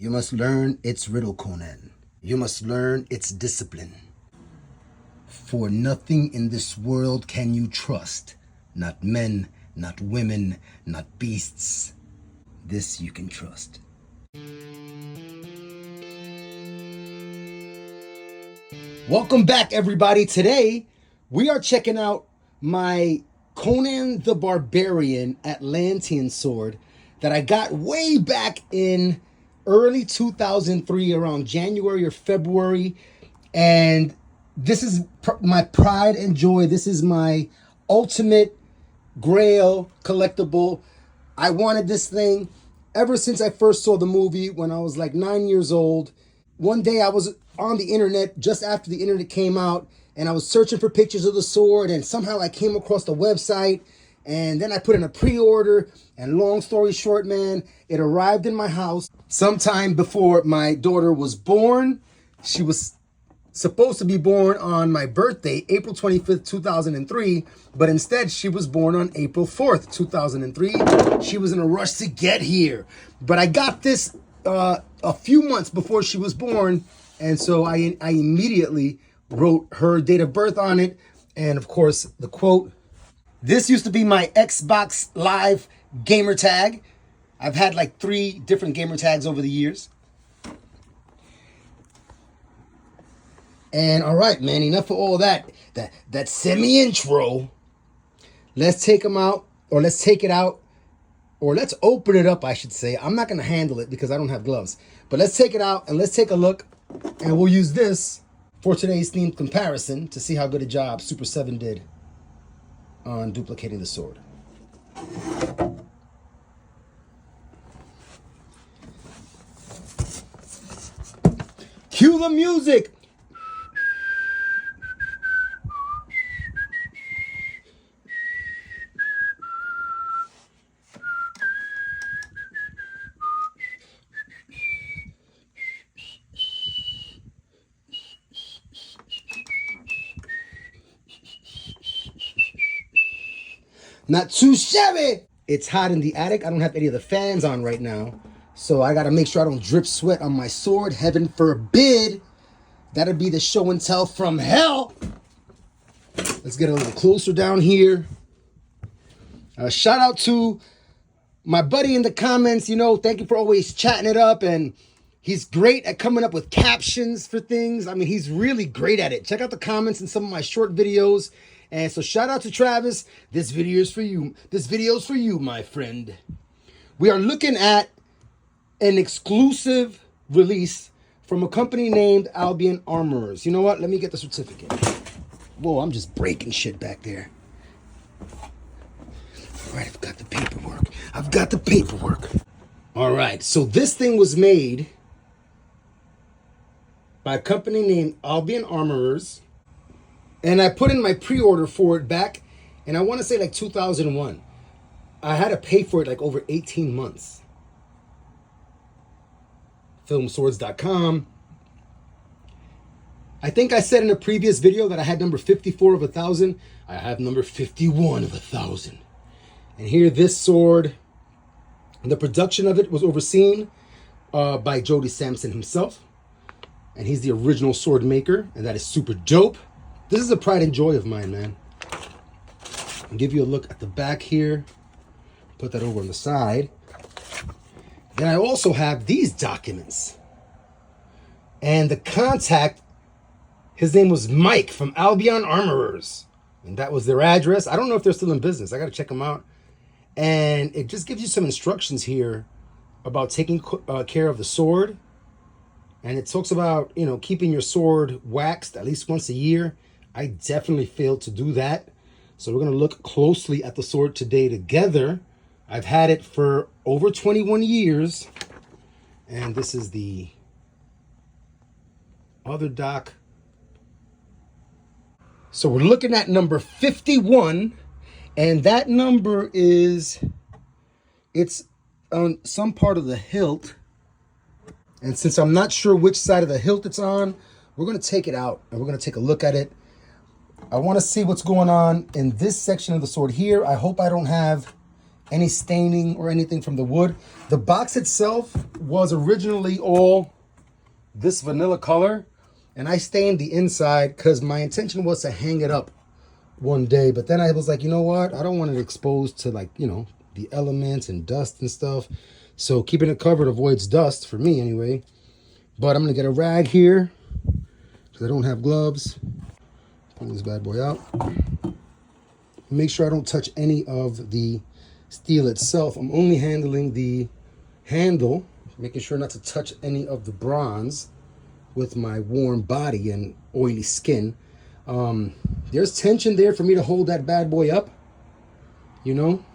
You must learn its riddle, Conan. You must learn its discipline. For nothing in this world can you trust. Not men, not women, not beasts. This you can trust. Welcome back, everybody. Today, we are checking out my Conan the Barbarian Atlantean sword that I got way back in early 2003, around January or February. And this is my pride and joy. This is my ultimate Grail collectible. I wanted this thing ever since I first saw the movie when I was like 9 years old. One day I was on the internet just after the internet came out, and I was searching for pictures of the sword, and somehow I came across the website, and then I put in a pre-order, and long story short, man, it arrived in my house sometime before my daughter was born. She was supposed to be born on my birthday, April 25th, 2003, but instead she was born on April 4th, 2003. She was in a rush to get here, but I got this a few months before she was born, and so I immediately wrote her date of birth on it, and of course the quote. This used to be my Xbox Live gamer tag. I've had like 3 different gamer tags over the years. And all right, man, enough of all that semi-intro. Let's take them out, or let's take it out, or let's open it up, I should say. I'm not going to handle it because I don't have gloves. But let's take it out and let's take a look. And we'll use this for today's themed comparison to see how good a job Super 7 did on duplicating the sword. Cue the music! Not too shabby. It's hot in the attic. I don't have any of the fans on right now, so I gotta make sure I don't drip sweat on my sword. Heaven forbid. That'll be the show and tell from hell. Let's get a little closer down here. Shout out to my buddy in the comments. You know, thank you for always chatting it up, and he's great at coming up with captions for things. I mean, he's really great at it. Check out the comments in some of my short videos. And so shout out to Travis. This video is for you. This video is for you, my friend. We are looking at an exclusive release from a company named Albion Armorers. You know what? Let me get the certificate. Whoa, I'm just breaking shit back there. All right, I've got the paperwork. I've got the paperwork. All right, so this thing was made by a company named Albion Armorers. And I put in my pre-order for it back, and I want to say like 2001. I had to pay for it like over 18 months. Filmswords.com. I think I said in a previous video that I had number 54 of 1,000. I have number 51 of 1,000. And here, this sword, the production of it was overseen by Jody Samson himself. And he's the original sword maker, and that is super dope. This is a pride and joy of mine, man. I'll give you a look at the back here. Put that over on the side. Then I also have these documents. And the contact, his name was Mike from Albion Armorers. And that was their address. I don't know if they're still in business. I got to check them out. And it just gives you some instructions here about taking care of the sword. And it talks about, you know, keeping your sword waxed at least once a year. I definitely failed to do that. So we're going to look closely at the sword today together. I've had it for over 21 years. And this is the other doc. So we're looking at number 51. And that number is, it's on some part of the hilt. And since I'm not sure which side of the hilt it's on, we're going to take it out and we're going to take a look at it. I want to see what's going on in this section of the sword here. I hope I don't have any staining or anything from the wood. The box itself was originally all this vanilla color, and I stained the inside because my intention was to hang it up one day, but then I was like, you know what, I don't want it exposed to, like, you know, the elements and dust and stuff, so keeping it covered avoids dust for me anyway. But I'm gonna get a rag here because I don't have gloves. Pull this bad boy out, make sure I don't touch any of the steel itself. I'm only handling the handle, making sure not to touch any of the bronze with my warm body and oily skin. There's tension there for me to hold that bad boy up, you know.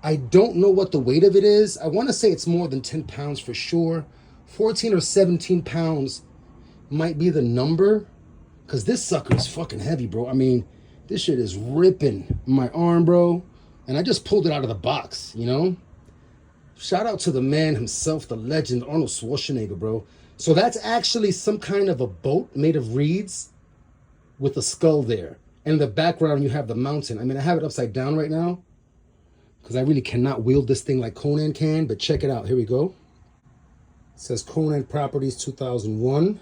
I don't know what the weight of it is. I want to say it's more than 10 pounds for sure. 14 or 17 pounds might be the number, because this sucker is fucking heavy, bro. I mean, this shit is ripping my arm, bro. And I just pulled it out of the box, you know. Shout out to the man himself, the legend, Arnold Schwarzenegger, bro. So that's actually some kind of a boat made of reeds with a skull there. And in the background, you have the mountain. I mean, I have it upside down right now because I really cannot wield this thing like Conan can, but check it out. Here we go. It says Conan Properties 2001.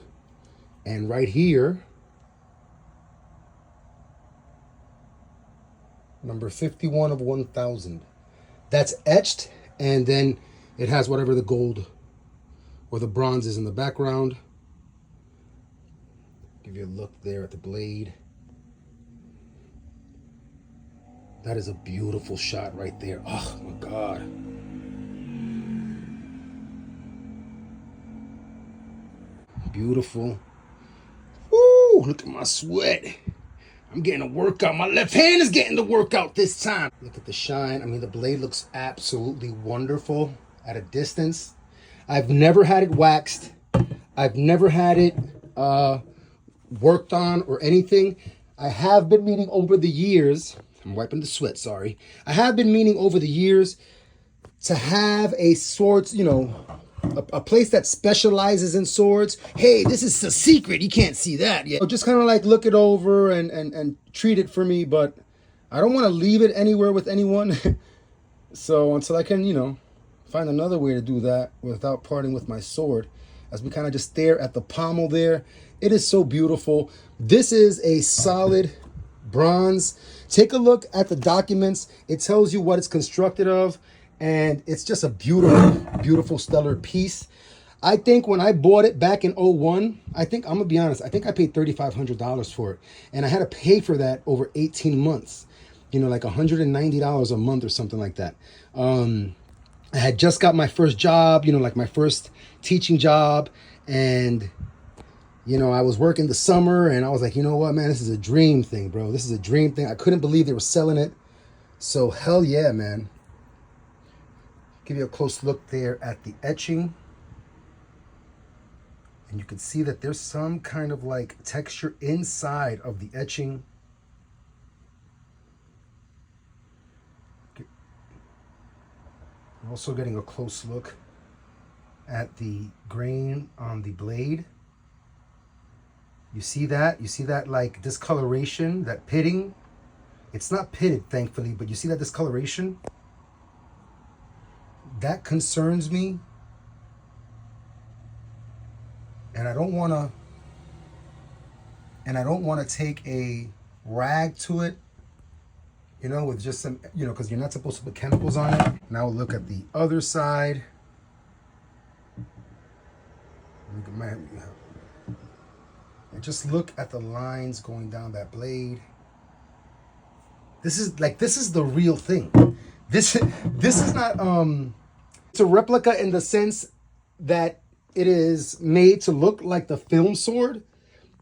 And right here, number 51 of 1000. That's etched, and then it has whatever the gold or the bronze is in the background. Give you a look there at the blade. That is a beautiful shot right there. Oh my God. Beautiful. Woo, look at my sweat. I'm getting a workout. My left hand is getting the workout this time. Look at the shine. I mean, the blade looks absolutely wonderful at a distance. I've never had it waxed. I've never had it worked on or anything. I have been meaning over the years, I'm wiping the sweat, sorry. I have been meaning over the years to have a swords, you know, a place that specializes in swords. Hey, this is a secret. You can't see that yet. So just kind of like look it over and treat it for me, but I don't want to leave it anywhere with anyone. So until I can, you know, find another way to do that without parting with my sword, as we kind of just stare at the pommel there. It is so beautiful. This is a solid bronze. Take a look at the documents. It tells you what it's constructed of, and it's just a beautiful, beautiful, stellar piece. I think when I bought it back in 01, I think, I'm gonna be honest, I think I paid $3,500 for it, and I had to pay for that over 18 months. You know, like $190 a month or something like that. I had just got my first job, you know, like my first teaching job, and you know, I was working the summer, and I was like, you know what, man, this is a dream thing, bro. This is a dream thing. I couldn't believe they were selling it. So hell yeah, man. Give you a close look there at the etching. And you can see that there's some kind of like texture inside of the etching. I'm also getting a close look at the grain on the blade. You see that? You see that like discoloration, that pitting? It's not pitted, thankfully, but you see that discoloration? That concerns me. And I don't want to take a rag to it, you know, with just some, you know, because you're not supposed to put chemicals on it. Now we'll look at the other side. Look at my, and just look at the lines going down that blade. This is the real thing. This is not it's a replica in the sense that it is made to look like the film sword,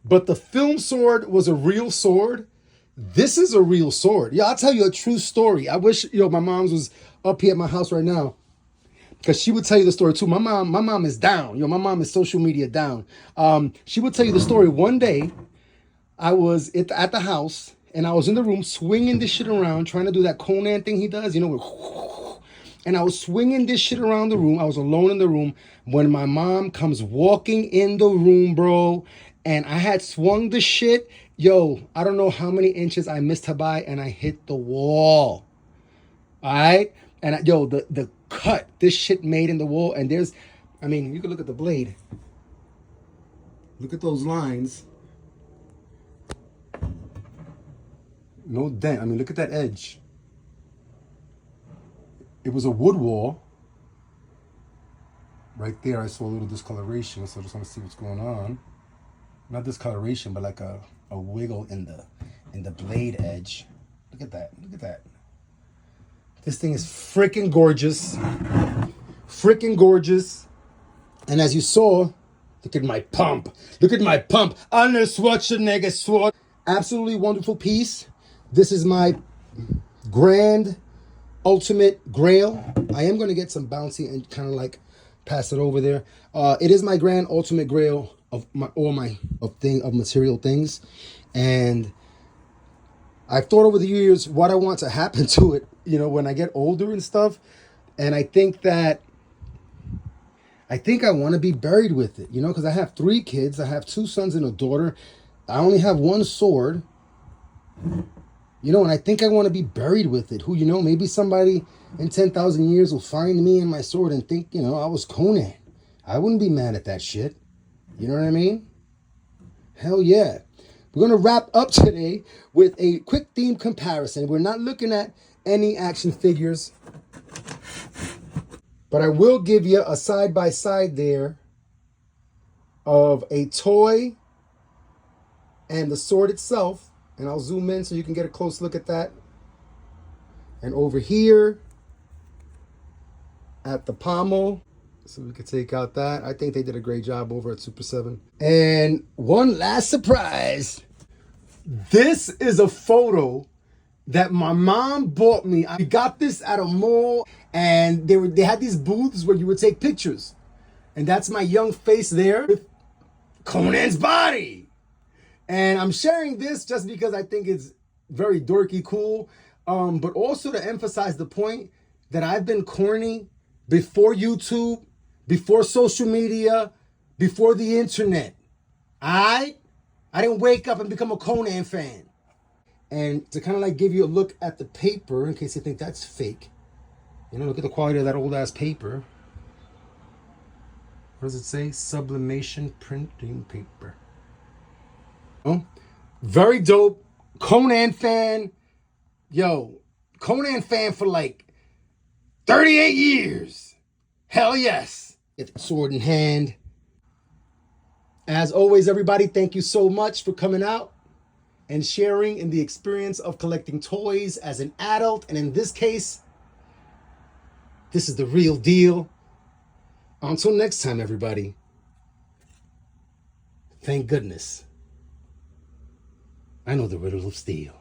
but the film sword was a real sword. This is a real sword. Yeah, I'll tell you a true story. I wish, you know, my mom's was up here at my house right now, because she would tell you the story too. My mom is down. You know, my mom is social media down. She would tell you the story. One day, I was at the house, and I was in the room swinging this shit around, trying to do that Conan thing he does, you know, and I was swinging this shit around the room. I was alone in the room when my mom comes walking in the room, bro, and I had swung the shit. Yo, I don't know how many inches I missed her by, and I hit the wall. All right? And yo, the cut this shit made in the wall, and there's, I mean, you can look at the blade. Look at those lines. No dent. I mean, look at that edge. It was a wood wall. Right there, I saw a little discoloration, so I just want to see what's going on. Not discoloration, but like a wiggle in the blade edge. Look at that. Look at that. This thing is freaking gorgeous. Freaking gorgeous. And as you saw, look at my pump. Look at my pump. Arnold Schwarzenegger sword. Absolutely wonderful piece. This is my grand ultimate Grail. I am going to get some bouncy and kind of like pass it over there. It is my grand ultimate Grail of material things. And I've thought over the years what I want to happen to it, you know, when I get older and stuff. And I think I want to be buried with it, you know, because I have 3 kids. I have 2 sons and a daughter. I only have 1 sword, you know, and I think I want to be buried with it. Who, you know, maybe somebody in 10,000 years will find me and my sword and think, you know, I was Conan. I wouldn't be mad at that shit. You know what I mean? Hell yeah. We're going to wrap up today with a quick theme comparison. We're not looking at any action figures, but I will give you a side-by-side there of a toy and the sword itself. And I'll zoom in so you can get a close look at that. And over here at the pommel, so we could take out that. I think they did a great job over at Super 7. And one last surprise. This is a photo that my mom bought me. I got this at a mall, and they had these booths where you would take pictures. And that's my young face there with Conan's body. And I'm sharing this just because I think it's very dorky cool, but also to emphasize the point that I've been corny before YouTube, before social media, before the internet. I didn't wake up and become a Conan fan. And to kind of like give you a look at the paper, in case you think that's fake, you know, look at the quality of that old ass paper. What does it say? Sublimation printing paper. Oh, very dope. Conan fan. Yo, Conan fan for like 38 years. Hell yes. Get the sword in hand. As always, everybody, thank you so much for coming out and sharing in the experience of collecting toys as an adult. And in this case, this is the real deal. Until next time, everybody. Thank goodness I know the riddle of steel.